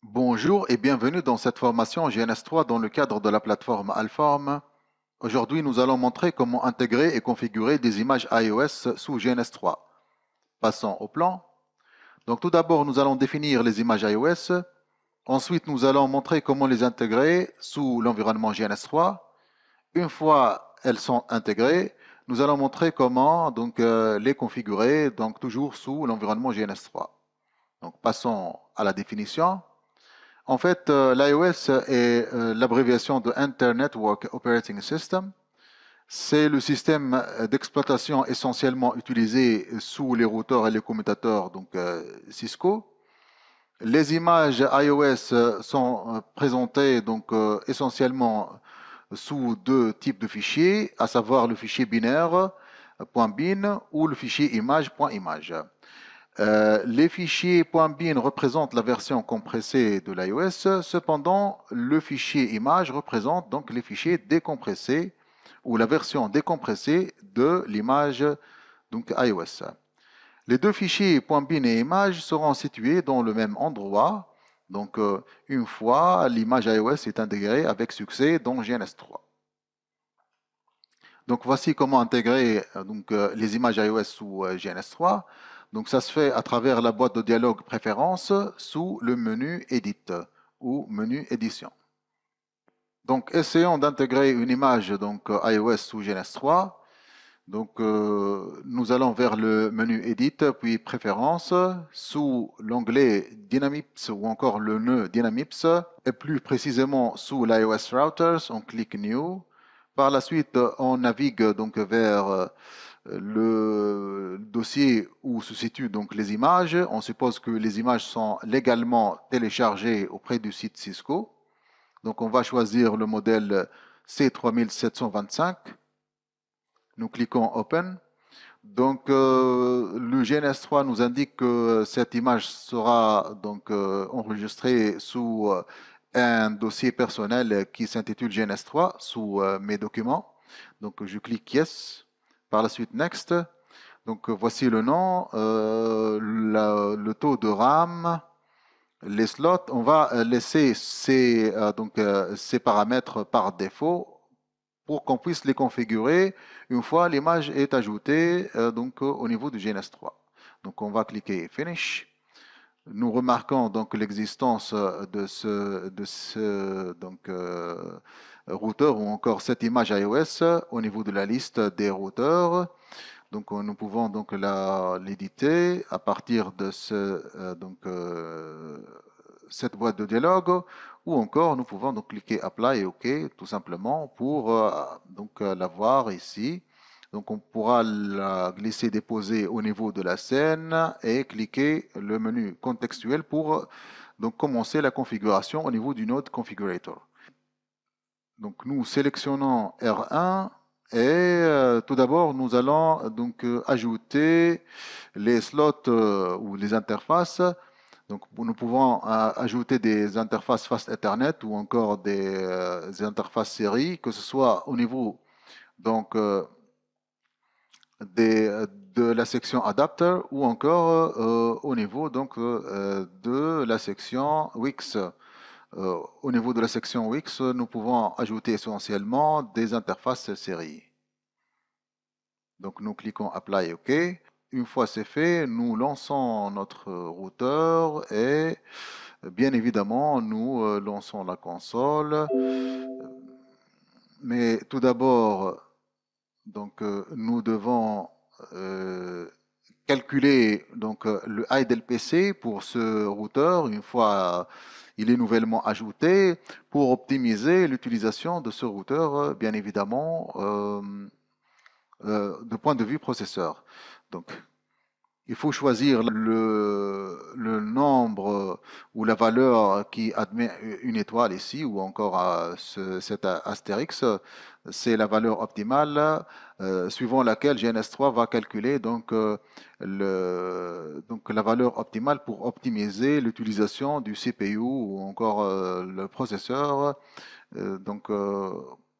Bonjour et bienvenue dans cette formation GNS3 dans le cadre de la plateforme Alform. Aujourd'hui, nous allons montrer comment intégrer et configurer des images iOS sous GNS3. Passons au plan. Donc tout d'abord, nous allons définir les images iOS. Ensuite, nous allons montrer comment les intégrer sous l'environnement GNS3. Une fois elles sont intégrées, nous allons montrer comment les configurer, donc toujours sous l'environnement GNS3. Donc passons à la définition. En fait, l'iOS est l'abréviation de Internet Network Operating System. C'est le système d'exploitation essentiellement utilisé sous les routeurs et les commutateurs Cisco. Les images iOS sont présentées essentiellement sous deux types de fichiers, à savoir le fichier binaire .bin ou le fichier image.image. Les fichiers .bin représentent la version compressée de l'iOS, cependant le fichier image représente donc les fichiers décompressés ou la version décompressée de l'image iOS. Les deux fichiers .bin et image seront situés dans le même endroit, une fois l'image iOS est intégrée avec succès dans GNS3. Donc voici comment intégrer les images iOS sous GNS3. Donc ça se fait à travers la boîte de dialogue préférences sous le menu Edit ou menu Édition. Donc essayons d'intégrer une image iOS sous GNS3. Nous allons vers le menu Edit puis Préférences sous l'onglet Dynamips ou encore le nœud Dynamips et plus précisément sous l'iOS Routers, on clique New. Par la suite, on navigue vers le dossier où se situent donc les images. On suppose que les images sont légalement téléchargées auprès du site Cisco. Donc on va choisir le modèle C3725. Nous cliquons Open. Le GNS3 nous indique que cette image sera enregistrée sous un dossier personnel qui s'intitule GNS3 sous mes documents. Donc je clique Yes. Par la suite Next. Voici le nom, le taux de RAM, les slots. On va laisser ces paramètres par défaut pour qu'on puisse les configurer une fois l'image est ajoutée au niveau du GNS3. Donc on va cliquer Finish. Nous remarquons donc l'existence de ce routeur ou encore cette image iOS au niveau de la liste des routeurs. Donc nous pouvons donc l'éditer à partir de cette boîte de dialogue ou encore nous pouvons donc cliquer Apply et OK tout simplement pour la voir ici. Donc on pourra la glisser déposer au niveau de la scène et cliquer le menu contextuel pour donc commencer la configuration au niveau du node configurator. Donc nous sélectionnons R1 et tout d'abord nous allons ajouter les slots ou les interfaces. Donc nous pouvons ajouter des interfaces Fast Ethernet ou encore des interfaces série, que ce soit au niveau donc de la section adapter ou encore au niveau de la section Wix. Au niveau de la section Wix, nous pouvons ajouter essentiellement des interfaces série. Donc nous cliquons Apply OK. Une fois c'est fait, nous lançons notre routeur et bien évidemment nous lançons la console. Mais tout d'abord, nous devons calculer le idle PC pour ce routeur une fois il est nouvellement ajouté pour optimiser l'utilisation de ce routeur, bien évidemment, de point de vue processeur. Donc, il faut choisir le nombre ou la valeur qui admet une étoile ici, ou encore cet astérix. C'est la valeur optimale suivant laquelle GNS3 va calculer la valeur optimale pour optimiser l'utilisation du CPU ou encore le processeur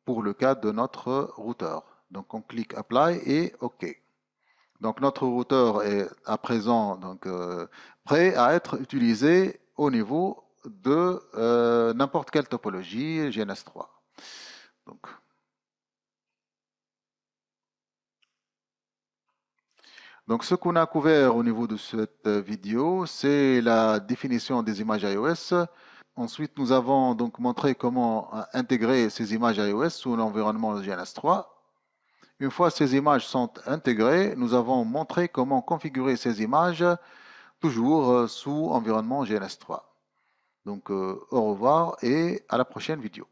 pour le cas de notre routeur. Donc on clique Apply et OK. Donc notre routeur est à présent prêt à être utilisé au niveau de n'importe quelle topologie GNS3. Donc, ce qu'on a couvert au niveau de cette vidéo, c'est la définition des images iOS. Ensuite, nous avons donc montré comment intégrer ces images iOS sous l'environnement GNS3. Une fois ces images sont intégrées, nous avons montré comment configurer ces images toujours sous environnement GNS3. Donc, au revoir et à la prochaine vidéo.